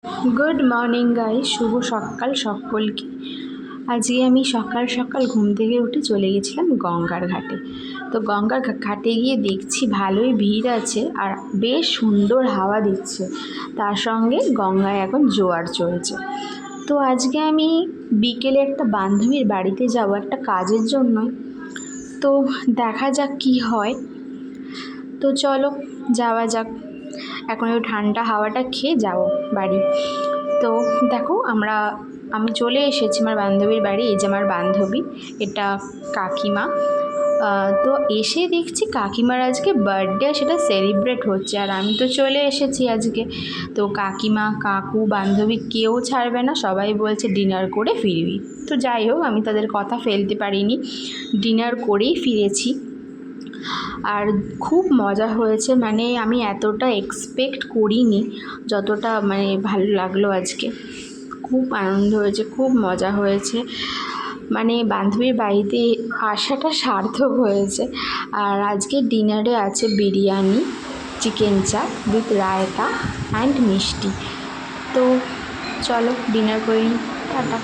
Good morning guys, শুভ সকাল সকলকে। আজকে আমি সকাল সকাল ঘুম থেকে উঠে চলে গেছিলাম গঙ্গার ঘাটে। তো গঙ্গার ঘাটে গিয়ে দেখছি ভালোই ভিড় আছে আর বেশ সুন্দর হাওয়া দিচ্ছে, তার সঙ্গে গঙ্গায় এখন জোয়ার চলছে। তো আজকে আমি বিকেলে একটা বান্ধবীর বাড়িতে যাব একটা কাজের জন্যই। তো দেখা যাক কি হয়। তো চলো যাওয়া যাক। এখন ওই ঠান্ডা হাওয়াটা খেয়ে যাব বাড়ি। তো দেখো আমি চলে এসেছি আমার বান্ধবীর বাড়ি। এই যে আমার বান্ধবী, এটা কাকিমা। তো এসে দেখছি কাকিমার আজকে বার্থডে, সেটা সেলিব্রেট হচ্ছে, আর আমি তো চলে এসেছি আজকে। তো কাকিমা, কাকু, বান্ধবী কেউ ছাড়বে না, সবাই বলছে ডিনার করে ফিরবি। তো যাই হোক, আমি তাদের কথা ফেলতে পারিনি, ডিনার করেই ফিরেছি। আর খুব মজা হয়েছে, মানে আমি এতটা এক্সপেক্ট করিনি যতটা ভালো লাগলো আজকে। খুব আনন্দ হয়েছে, খুব মজা হয়েছে, মানে বান্ধবীর বাড়িতে আসাটা সার্থক হয়েছে। আর আজকে ডিনারে আছে বিরিয়ানি, চিকেন চাপ উইথ রায়তা অ্যান্ড মিষ্টি। তো চলো ডিনার করে নিই, টাটা।